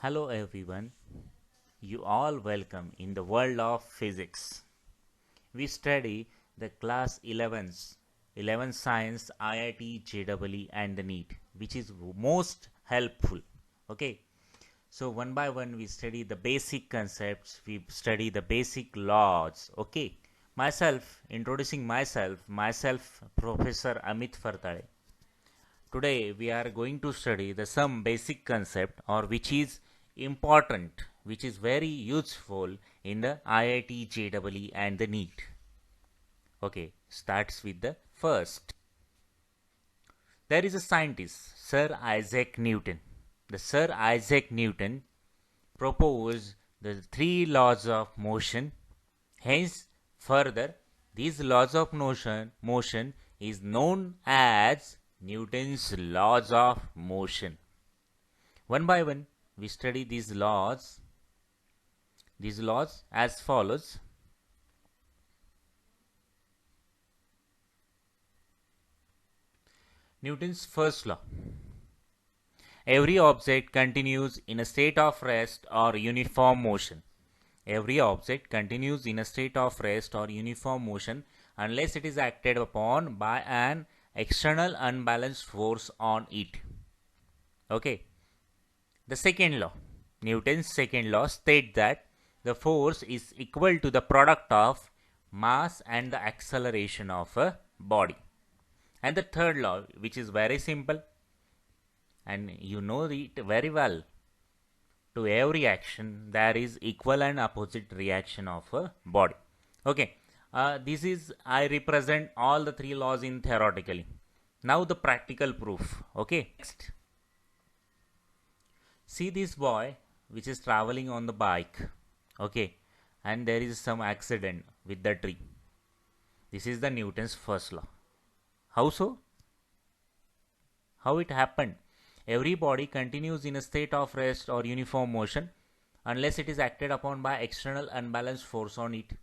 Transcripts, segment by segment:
Hello everyone, you all welcome in the world of physics. We study the class 11 science IIT JEE and the NEET which is most helpful. Okay, so one by one we study the basic concepts, we study the basic laws. Okay, introducing myself Professor Amit Fartale. Today we are going to study the some basic concept or which is important, which is very useful in the IIT JEE and the NEET. Okay, starts with the first. There is a scientist, Sir Isaac Newton. The Sir Isaac Newton proposed the three laws of motion. Hence, further, these laws of motion is known as Newton's laws of motion. One by one, we study these laws. These laws as follows. Newton's first law. Every object continues in a state of rest or uniform motion. Every object continues in a state of rest or uniform motion unless it is acted upon by an external unbalanced force on it. Okay. The second law, Newton's second law, states that the force is equal to the product of mass and the acceleration of a body. And the third law, which is very simple, and you know it very well, to every action there is equal and opposite reaction of a body. Okay, this is I represent all the three laws in theoretically. Now the practical proof. Okay, next. See this boy which is traveling on the bike. Okay, and there is some accident with the tree. This is the Newton's first law. How so? How it happened? Every body continues in a state of rest or uniform motion unless it is acted upon by external unbalanced force on it.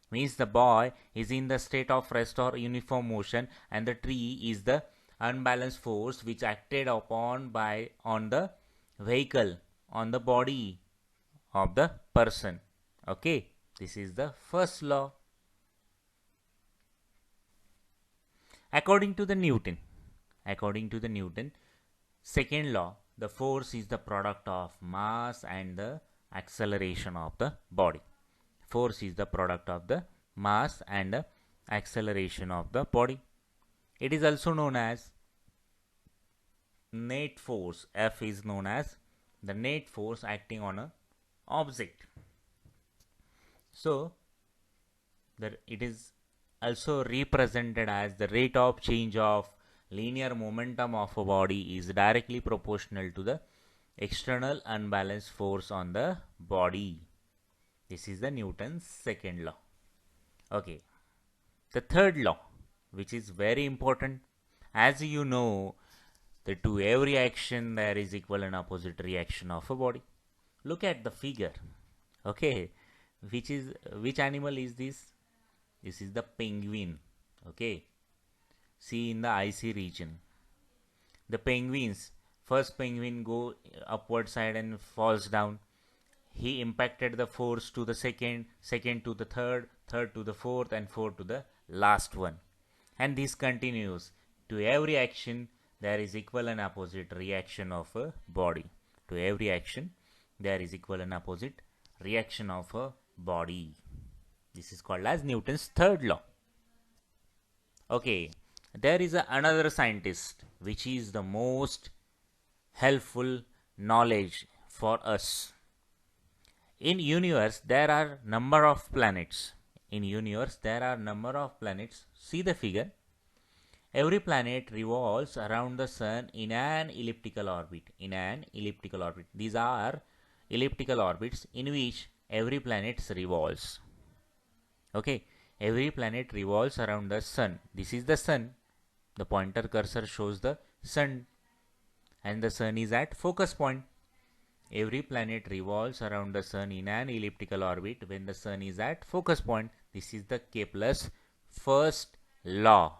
Means the boy is in the state of rest or uniform motion and the tree is the unbalanced force which acted upon by on the vehicle, on the body of the person. Okay, this is the first law. According to the Newton, second law, the force is the product of mass and the acceleration of the body. Force is the product of the mass and the acceleration of the body. It is also known as net force. F is known as the net force acting on a object. So it is also represented as the rate of change of linear momentum of a body is directly proportional to the external unbalanced force on the body. This is the Newton's second law. Okay, the third law, which is very important, as you know, that to every action there is equal and opposite reaction of a body. Look at the figure. Okay, which animal is this? This is the penguin. Okay, see in the icy region, the penguins, first penguin go upward side and falls down. He impacted the force to the second to the third to the fourth, and fourth to the last one. And this continues. To every action there is equal and opposite reaction of a body. To every action there is equal and opposite reaction of a body. This is called as Newton's third law. Okay, there is another scientist which is the most helpful knowledge for us. In universe there are number of planets. In universe there are number of planets. See the figure. Every planet revolves around the sun in an elliptical orbit. In an elliptical orbit. These are elliptical orbits in which every planet revolves. Okay, every planet revolves around the sun. This is the sun. The pointer cursor shows the sun, and the sun is at focus point. Every planet revolves around the sun in an elliptical orbit when the sun is at focus point. This is the Kepler's first law.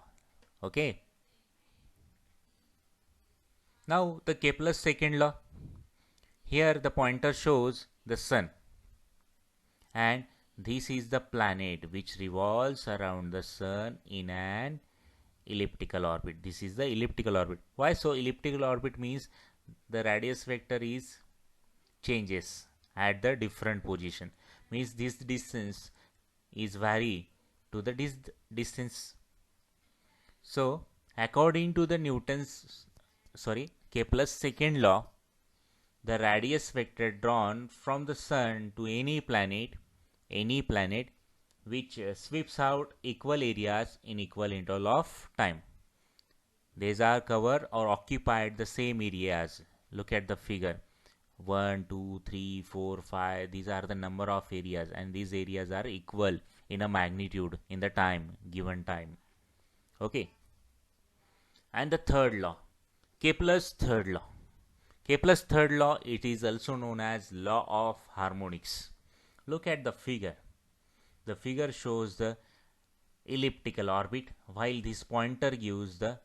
Okay. Now the Kepler's second law. Here the pointer shows the sun, and this is the planet which revolves around the sun in an elliptical orbit. This is the elliptical orbit. Why so? Elliptical orbit means the radius vector is changes at the different position, means this distance is vary to the distance. So according to the Kepler's second law, the radius vector drawn from the sun to any planet which sweeps out equal areas in equal interval of time. These are covered or occupied the same areas. Look at the figure. 1, 2, 3, 4, 5. These are the number of areas, and these areas are equal in a magnitude in the time, given time. Okay. And the third law, Kepler's third law. Kepler's third law, it is also known as law of harmonics. Look at the figure. The figure shows the elliptical orbit, while this pointer gives the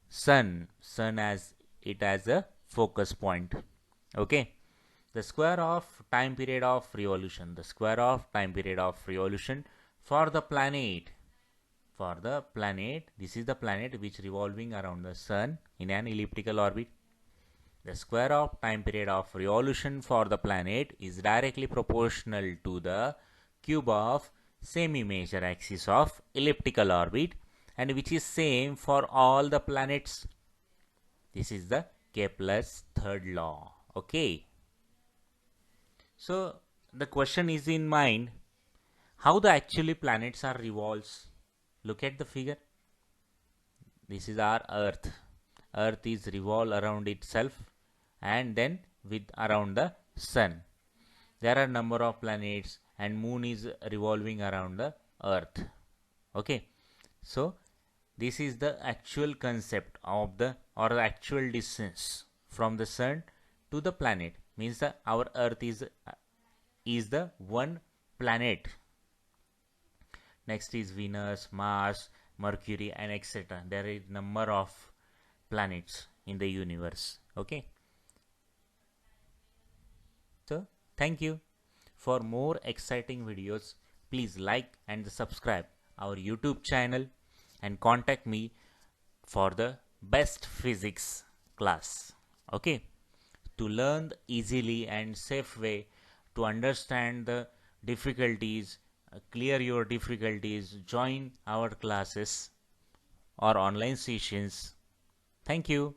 sun as a focus point. Okay. The square of time period of revolution. The square of time period of revolution for the planet. This is the planet which revolving around the sun in an elliptical orbit. The square of time period of revolution for the planet is directly proportional to the cube of semi-major axis of elliptical orbit, and which is same for all the planets. This is the Kepler's third law. Okay. So the question is in mind, how the actually planets are revolves. Look at the figure. This is our Earth. Earth is revolve around itself and then with around the sun. There are number of planets, and moon is revolving around the Earth. Okay. So this is the actual concept of the actual distance from the sun to the planet, means that our Earth is the one planet. Next is Venus, Mars, Mercury, and etc. There is number of planets in the universe. Okay. So thank you. For more exciting videos, please like and subscribe our YouTube channel and contact me for the best physics class. Okay. To learn easily and safe way to understand the difficulties, clear your difficulties, join our classes or online sessions. Thank you.